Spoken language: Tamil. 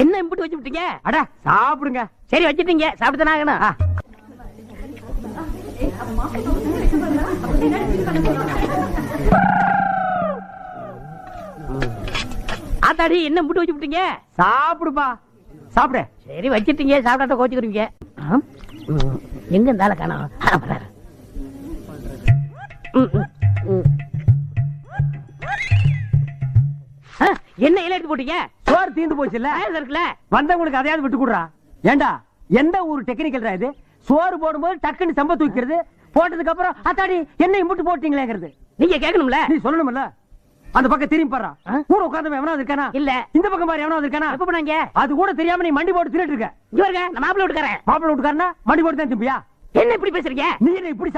என்ன இம்புட்டு வச்சு விட்டீங்க? அட சாப்பிடுங்க. சரி வச்சிட்டீங்க, சாப்பிட்டுதானே ஆகணும். ஆத்தாடி என்ன இம்புட்டு வச்சு விட்டீங்க? சாப்பிடுப்பா, சாப்பிடு. சரி வச்சிட்டீங்க, சாப்பிடாட்ட கோச்சுக்கிறீங்க. எங்க இருந்தால காணோம். என்ன இலை எடுத்து போட்டீங்க? சோறு தீந்து போச்சு இல்ல இருக்குல்ல, வந்தவங்களுக்கு அதையாவது விட்டு கொடுறா. ஏண்டா எந்த ஊர் டெக்னிக்கல் இது? சோறு போடும்போது டக்குன்னு செம்ப தூக்கிறது, போட்டதுக்கு அப்புறம் அத்தாடி என்ன இம்புட்டு போட்டீங்களேங்கிறது. நீங்க கேட்கணும்ல, நீ சொல்லணும்ல. அந்த பக்கம் திரும்பி பாரு, கூட உட்கார்ந்து எவனாவது இருக்கானா? இல்ல. இந்த பக்கம் பாரு, எவனாவது இருக்கானா? எப்ப பண்ணாங்க? அது கூட தெரியாம நீ மண்டி போட்டு தின்னுட்டு இருக்க. இங்க வருங்க, நான் மாப்பிள்ளை வீட்டுக்காரன். மாப்பிள்ளை வீட்டுக்காரனா மண்டி போட்டு தான் திம்பியா? என்ன இப்படி பேசுறீங்க? நீ என்ன இப்படி